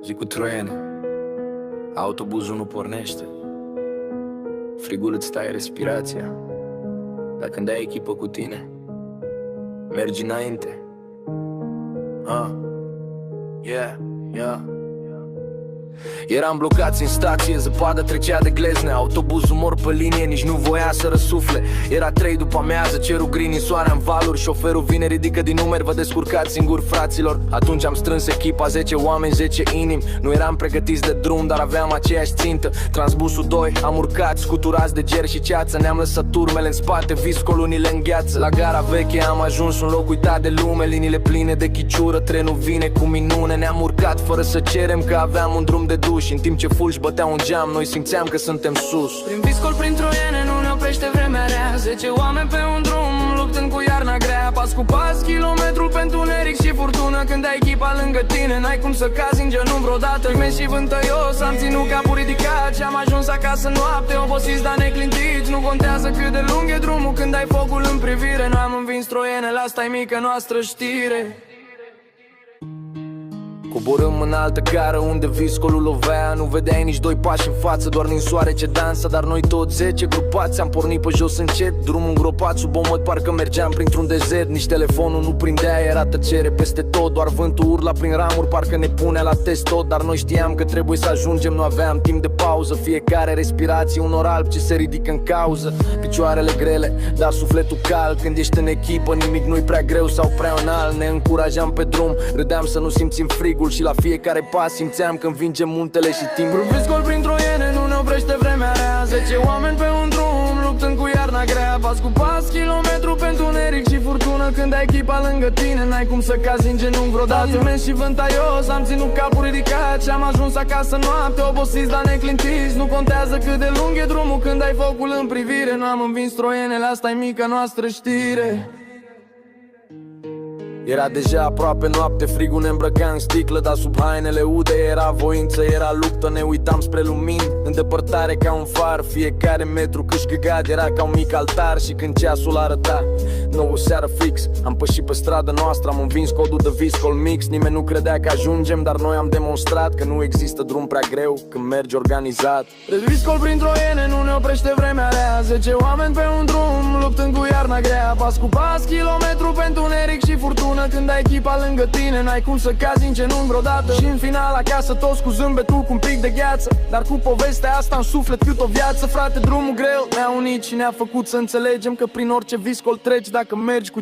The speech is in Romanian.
Zi cu troiene, autobuzul nu pornește, frigul îți taie respirația, dar când ai echipă cu tine, mergi înainte. Yeah. Eram blocați în stație, zăpadă trecea de glezne, autobuzul mor pe linie, nici nu voia să răsufle. Era 3 după amiază, cerul gri, soarea în valuri. Șoferul vine, ridică din numeri, vă descurcați singur, fraților. Atunci am strâns echipa, 10 oameni, 10 inimi. Nu eram pregătiți de drum, dar aveam aceeași țintă. Transbusul 2, am urcat, scuturați de ger și ceață. Ne-am lăsat urmele în spate, viscolul ni le îngheață. La gara veche am ajuns, un loc uitat de lume, liniile pline de chiciură, trenul vine cu minune. Ne-am urcat fără să cerem, că aveam un drum de duș. În timp ce fulgi băteau un geam, noi simțeam că suntem sus. Prin viscol, prin troiene, nu ne oprește vremea rea. 10 oameni pe un drum, luptând cu iarna grea. Pas cu pas, kilometrul pe întuneric și furtună. Când ai echipa lângă tine, n-ai cum să cazi în genunchi vreodată. Imens și vântăios, am ținut capul ridicat și am ajuns acasă noapte, obosiți, dar neclintiți. Nu contează cât de lung e drumul, când ai focul în privire. Noi am învins troienele, asta-i mică noastră știre. Coborâm în altă gară unde viscolul lovea. Nu vedeai nici 2 pași în față, doar ninsoare ce dansa. Dar noi toți 10 grupați am pornit pe jos încet, drumul îngropat sub omăt, parcă mergeam printr-un desert. Nici telefonul nu prindea, era tăcere peste tot. Doar vântul urla prin ramuri, parcă ne punea la test tot. Dar noi știam că trebuie să ajungem, nu aveam timp de pauză. Fiecare respirație un nor alb ce se ridică în cauză. Picioarele grele, dar sufletul cald. Când ești în echipă, nimic nu-i prea greu sau prea înalt. Ne încurajam pe drum, râdeam să nu simțim frigul. Și la fiecare pas simțeam că învingem muntele și timpul. Viscol prin troiene, nu ne oprește vremea rea. 10 oameni pe un drum, luptând cu iarna grea. Pas cu pas, kilometru pe întuneric și furtună. Când ai echipa lângă tine, n-ai cum să cazi în genunchi vreodată. Imens și vântăios, am ținut capul ridicat și am ajuns acasă noapte, obosiți, dar neclintiți. Nu contează cât de lung e drumul, când ai focul în privire. Nu am învins troienele, asta-i mica noastră știre. Era deja aproape noapte, frigul ne îmbrăca în sticlă, dar sub hainele ude era voință, era luptă. Ne uitam spre lumini, în depărtare ca un far. Fiecare metru câștigat era ca un mic altar. Și când ceasul arăta 9 seară fix, am pășit pe strada noastră, am învins codul de viscol mix. Nimeni nu credea că ajungem, dar noi am demonstrat că nu există drum prea greu când mergi organizat. Viscol prin troiene, nu ne oprește vremea rea. 10 oameni pe un drum, luptând cu iarna grea. Pas cu pas, kilometru pe întuneric și furtună. Când ai echipa lângă tine, n-ai cum să cazi în genunchi vreodată. Și în final acasă toți cu zâmbetul, cu un pic de gheață, dar cu povestea asta în suflet cât o viață. Frate, drumul greu ne-a unit și ne-a făcut să înțelegem că prin orice viscol treci dacă mergi cu